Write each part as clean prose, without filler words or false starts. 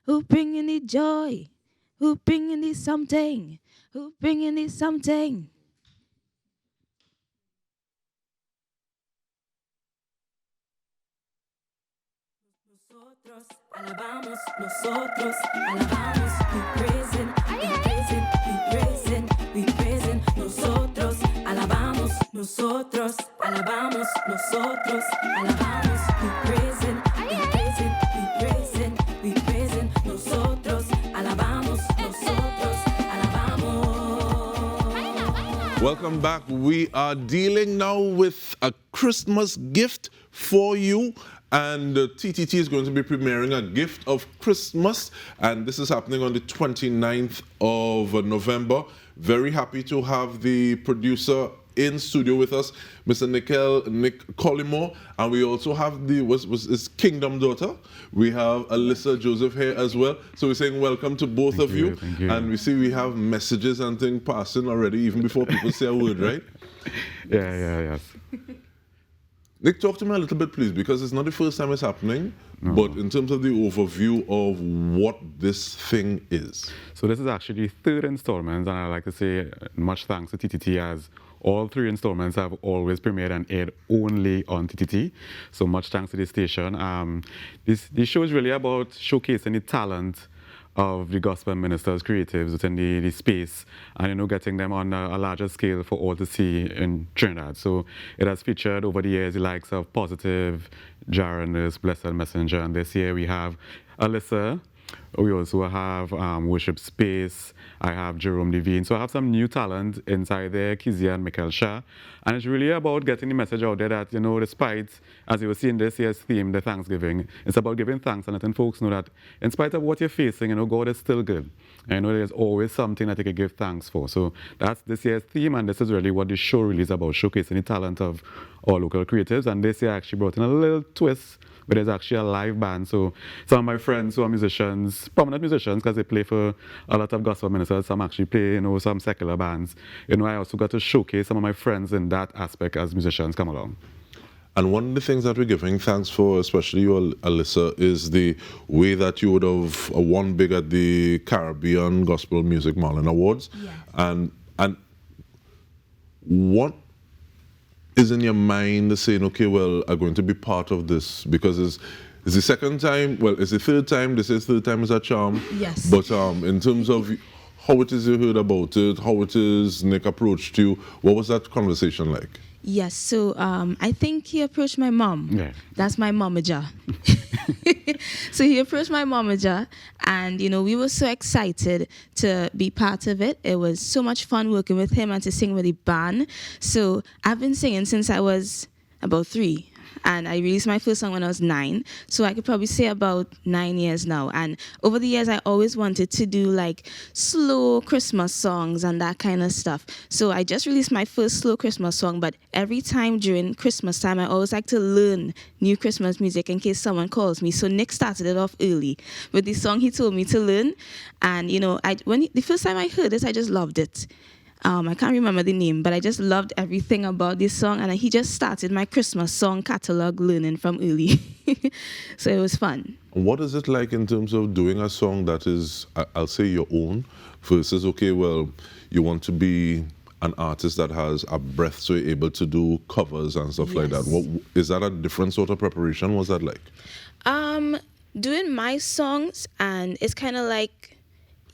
Who bringing the joy? Who bringing the something? Who bringing the something? Nosotros alabamos, nosotros alabamos, we praising, we praising, we praising, we praising, nosotros alabamos, nosotros alabamos, nosotros alabamos, we praising, we praising, we praising, we praising, nosotros alabamos, nosotros alabamos. Welcome back. We are dealing now with a Christmas gift for you. And TTT is going to be premiering a gift of Christmas. And this is happening on the 29th of November. Very happy to have the producer in studio with us, Mr. Nik Collymore. And we also have his Kingdom daughter. We have Alyssa Joseph here as well. So we're saying welcome to both of you. Thank you. And we see we have messages and things passing already, even before people say a word, right? Yes. Nick, talk to me a little bit, please, because it's not the first time it's happening, but in terms of the overview of what this thing is. So this is actually the third installment, and I'd like to say much thanks to TTT, as all three installments have always premiered and aired only on TTT. So much thanks to the station. This show is really about showcasing the talent of the gospel ministers, creatives within the space, and getting them on a larger scale for all to see in Trinidad. So it has featured over the years the likes of Positive, Jaron, Blessed Messenger, and this year we have Alyssa. We also have Worship Space. I have Jerome Devine. So I have some new talent inside there, Kizia and Michael Shah. And it's really about getting the message out there that, despite, as you will see in this year's theme, the Thanksgiving, it's about giving thanks and letting folks know that in spite of what you're facing, God is still good. And there's always something that you can give thanks for. So that's this year's theme, and this is really what the show really is about, showcasing the talent of our local creatives. And this year I actually brought in a little twist, but there's actually a live band. So some of my friends who are musicians, prominent musicians, because they play for a lot of gospel ministers, some actually play, some secular bands. I also got to showcase some of my friends in that aspect as musicians come along. And one of the things that we're giving thanks for, especially you, Alyssa, is the way that you would have won big at the Caribbean Gospel Music Marlin Awards. Yeah. And what is in your mind saying, okay, well, I'm going to be part of this, because it's the second time, well, it's the third time, this is third time is a charm. Yes. But in terms of how it is you heard about it, how it is Nick approached you, what was that conversation like? Yes, so I think he approached my mom. Yeah. That's my momager. So he approached my momager, and we were so excited to be part of it. It was so much fun working with him and to sing with the band. So I've been singing since I was about 3. And I released my first song when I was 9. So I could probably say about 9 years now. And over the years, I always wanted to do like slow Christmas songs and that kind of stuff. So I just released my first slow Christmas song. But every time during Christmas time, I always like to learn new Christmas music in case someone calls me. So Nick started it off early with the song he told me to learn. And, the first time I heard it, I just loved it. I can't remember the name, but I just loved everything about this song. And he just started my Christmas song catalog learning from early. So it was fun. What is it like in terms of doing a song that is, I'll say, your own, versus, okay, well, you want to be an artist that has a breath, so you're able to do covers and stuff like that. What, is that a different sort of preparation? What's that like? Doing my songs, and it's kind of like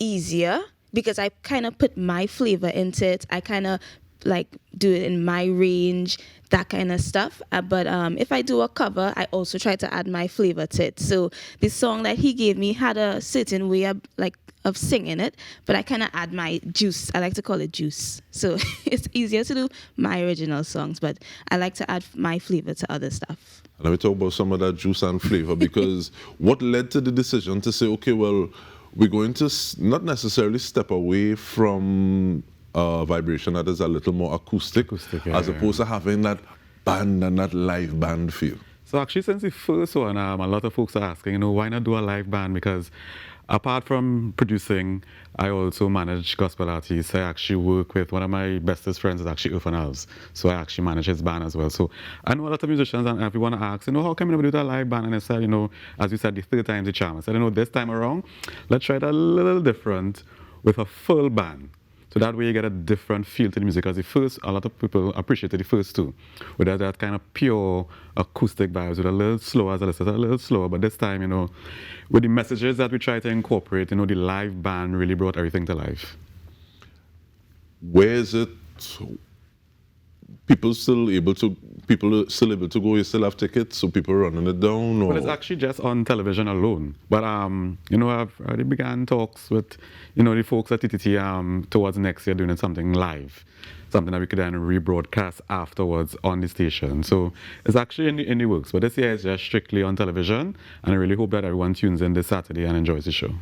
easier, because I kind of put my flavor into it. I kind of like do it in my range, that kind of stuff. But if I do a cover, I also try to add my flavor to it. So the song that he gave me had a certain way of singing it, but I kind of add my juice. I like to call it juice. So it's easier to do my original songs, but I like to add my flavor to other stuff. Let me talk about some of that juice and flavor, because what led to the decision to say, okay, well, we're going to not necessarily step away from vibration that is a little more acoustic, as opposed to having that band and that live band feel? So actually, since the first one, a lot of folks are asking, why not do a live band? Because apart from producing, I also manage gospel artists. I actually work with one of my bestest friends is actually Irfan Alves. So I actually manage his band as well. So I know a lot of musicians and everyone asks, how come you never do that live band? And I said, as you said, the third time's the charm. I said, this time around, let's try it a little different with a full band. So that way you get a different feel to the music. Because the first, a lot of people appreciated the first two. With that kind of pure acoustic vibes, with a little slower, as I said, a little slower. But this time, with the messages that we try to incorporate, the live band really brought everything to life. Where is it? People still able to go? You still have tickets, so people running it down? Or? Well, it's actually just on television alone. But I've already began talks with the folks at TTT towards next year doing something live, something that we could then rebroadcast afterwards on the station. So it's actually in the works. But this year it's just strictly on television, and I really hope that everyone tunes in this Saturday and enjoys the show.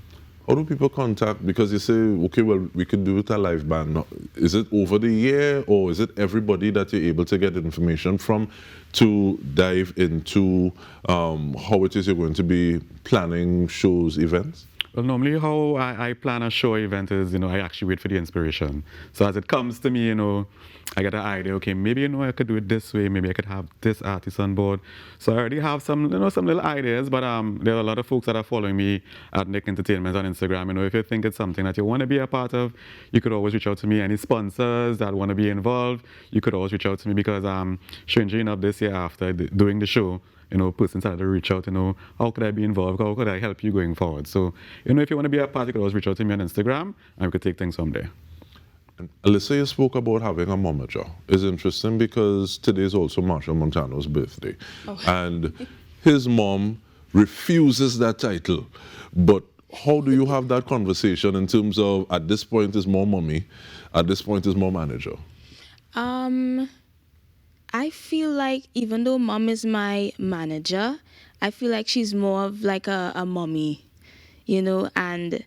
How do people contact? Because you say, okay, well, we could do it a live band. Now, is it over the year, or is it everybody that you're able to get information from to dive into how it is you're going to be planning shows, events? Well, normally how I plan a show event is, I actually wait for the inspiration. So as it comes to me, I get an idea, okay, maybe, I could do it this way, maybe I could have this artist on board. So I already have some, some little ideas, but there are a lot of folks that are following me at Nik Entertainment on Instagram. If you think it's something that you want to be a part of, you could always reach out to me. Any sponsors that want to be involved, you could always reach out to me because strangely enough, this year after doing the show, person started to reach out, how could I be involved? How could I help you going forward? So, if you want to be a part, you could always reach out to me on Instagram, and we could take things from there. And Alyssa, you spoke about having a momager. It's interesting because today is also Marshall Montano's birthday. Oh. And his mom refuses that title. But how do you have that conversation in terms of, at this point is more mommy, at this point is more manager? I feel like even though mom is my manager, I feel like she's more of like a mommy, and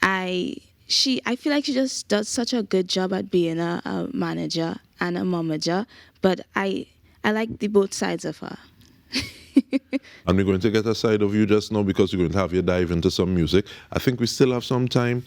I feel like she just does such a good job at being a manager and a momager, but I like the both sides of her. And we're going to get a side of you just now because we're going to have you dive into some music. I think we still have some time.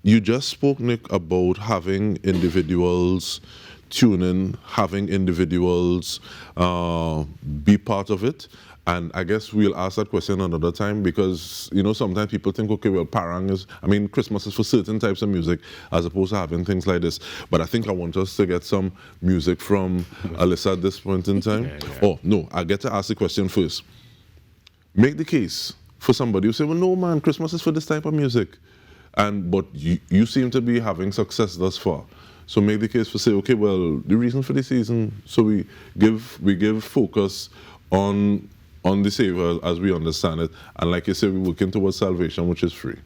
You just spoke, Nik, about having individuals tune in, having individuals be part of it. And I guess we'll ask that question another time because, sometimes people think, okay, well, Christmas is for certain types of music as opposed to having things like this. But I think I want us to get some music from Alyssa at this point in time. Yeah. Oh, no, I get to ask the question first. Make the case for somebody who say, well, no, man, Christmas is for this type of music. But you seem to be having success thus far. So make the case for say, okay, well, the reason for the season, so we give focus on the Savior as we understand it, and like you said, we're working towards salvation, which is free.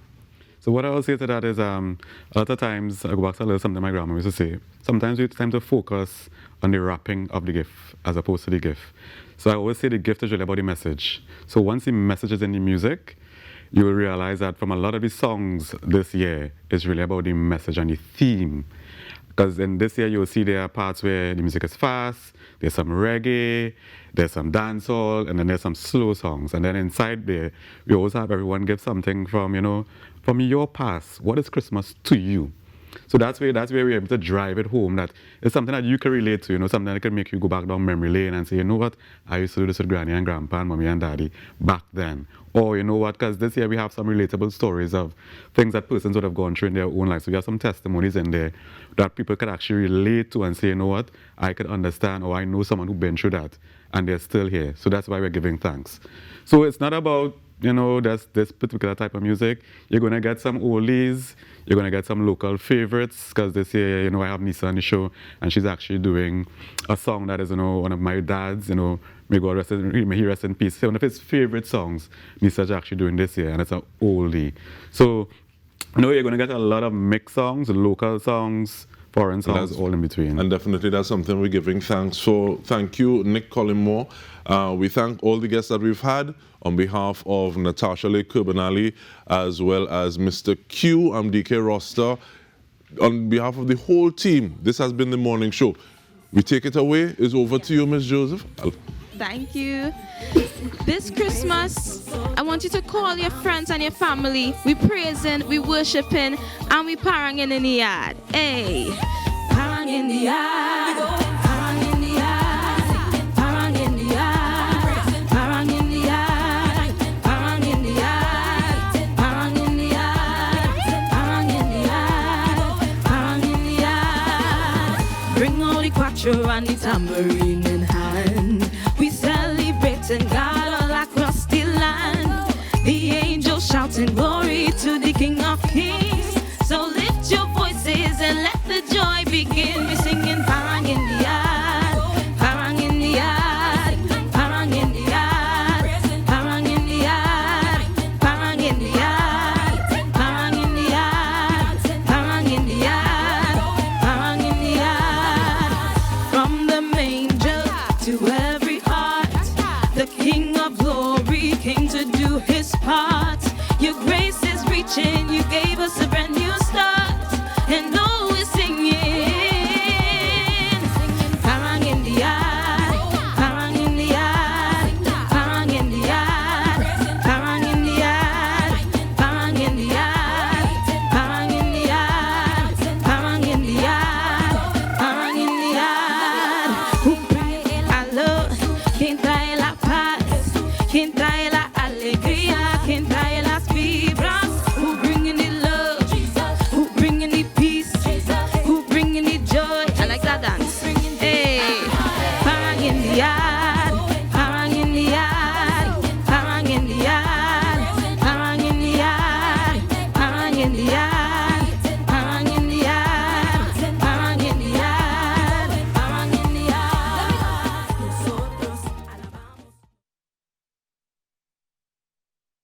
So what I will say to that is, a lot of times, I go back to a little something my grandma used to say, sometimes it's time to focus on the wrapping of the gift as opposed to the gift. So I always say the gift is really about the message. So once the message is in the music, you will realize that from a lot of the songs this year, it's really about the message and the theme. Because in this year, you'll see there are parts where the music is fast, there's some reggae, there's some dancehall, and then there's some slow songs. And then inside there, we always have everyone give something from, from your past. What is Christmas to you? So that's where we're able to drive it home, that it's something that you can relate to, something that can make you go back down memory lane and say, you know what, I used to do this with granny and grandpa and mommy and daddy back then. Or you know what, because this year we have some relatable stories of things that persons would have gone through in their own life. So we have some testimonies in there that people could actually relate to and say, you know what, I could understand, or I know someone who's been through that and they're still here. So that's why we're giving thanks. So it's not about, that's this particular type of music. You're going to get some oldies, you're going to get some local favorites, because this year, I have Nisa on the show, and she's actually doing a song that is, one of my dad's, may God rest may he rest in peace. One of his favorite songs, Nisa's actually doing this year, and it's an oldie. So, you're going to get a lot of mixed songs, local songs, foreign songs, all in between. And definitely that's something we're giving thanks for. Thank you, Nik Collymore. We thank all the guests that we've had on behalf of Natasha Lee Kurbanali, as well as Mr. Q. I'm DK Roster. On behalf of the whole team, this has been the morning show. We take it away. It's over to you, Ms. Joseph. Thank you. This Christmas, I want you to call your friends and your family. We praising, we worshiping, and we paranging in the yard. Hey, parang in the yard, parang in the yard, parang in the yard, parang in the yard, parang in the yard, parang in the yard, parang in the yard, parang in the yard. Bring all the quattro and the tambourine in hand. We celebrating God all across the land. The angels shouting glory to the King of Kings. So lift your voices and let the joy begin. We singing parang in the yard, parang in the yard, parang in the yard, parang in the yard, parang in the yard, parang in the yard, parang in the yard, parang in the yard. From the manger to every heart, the King of glory came to do his part. Your grace is reaching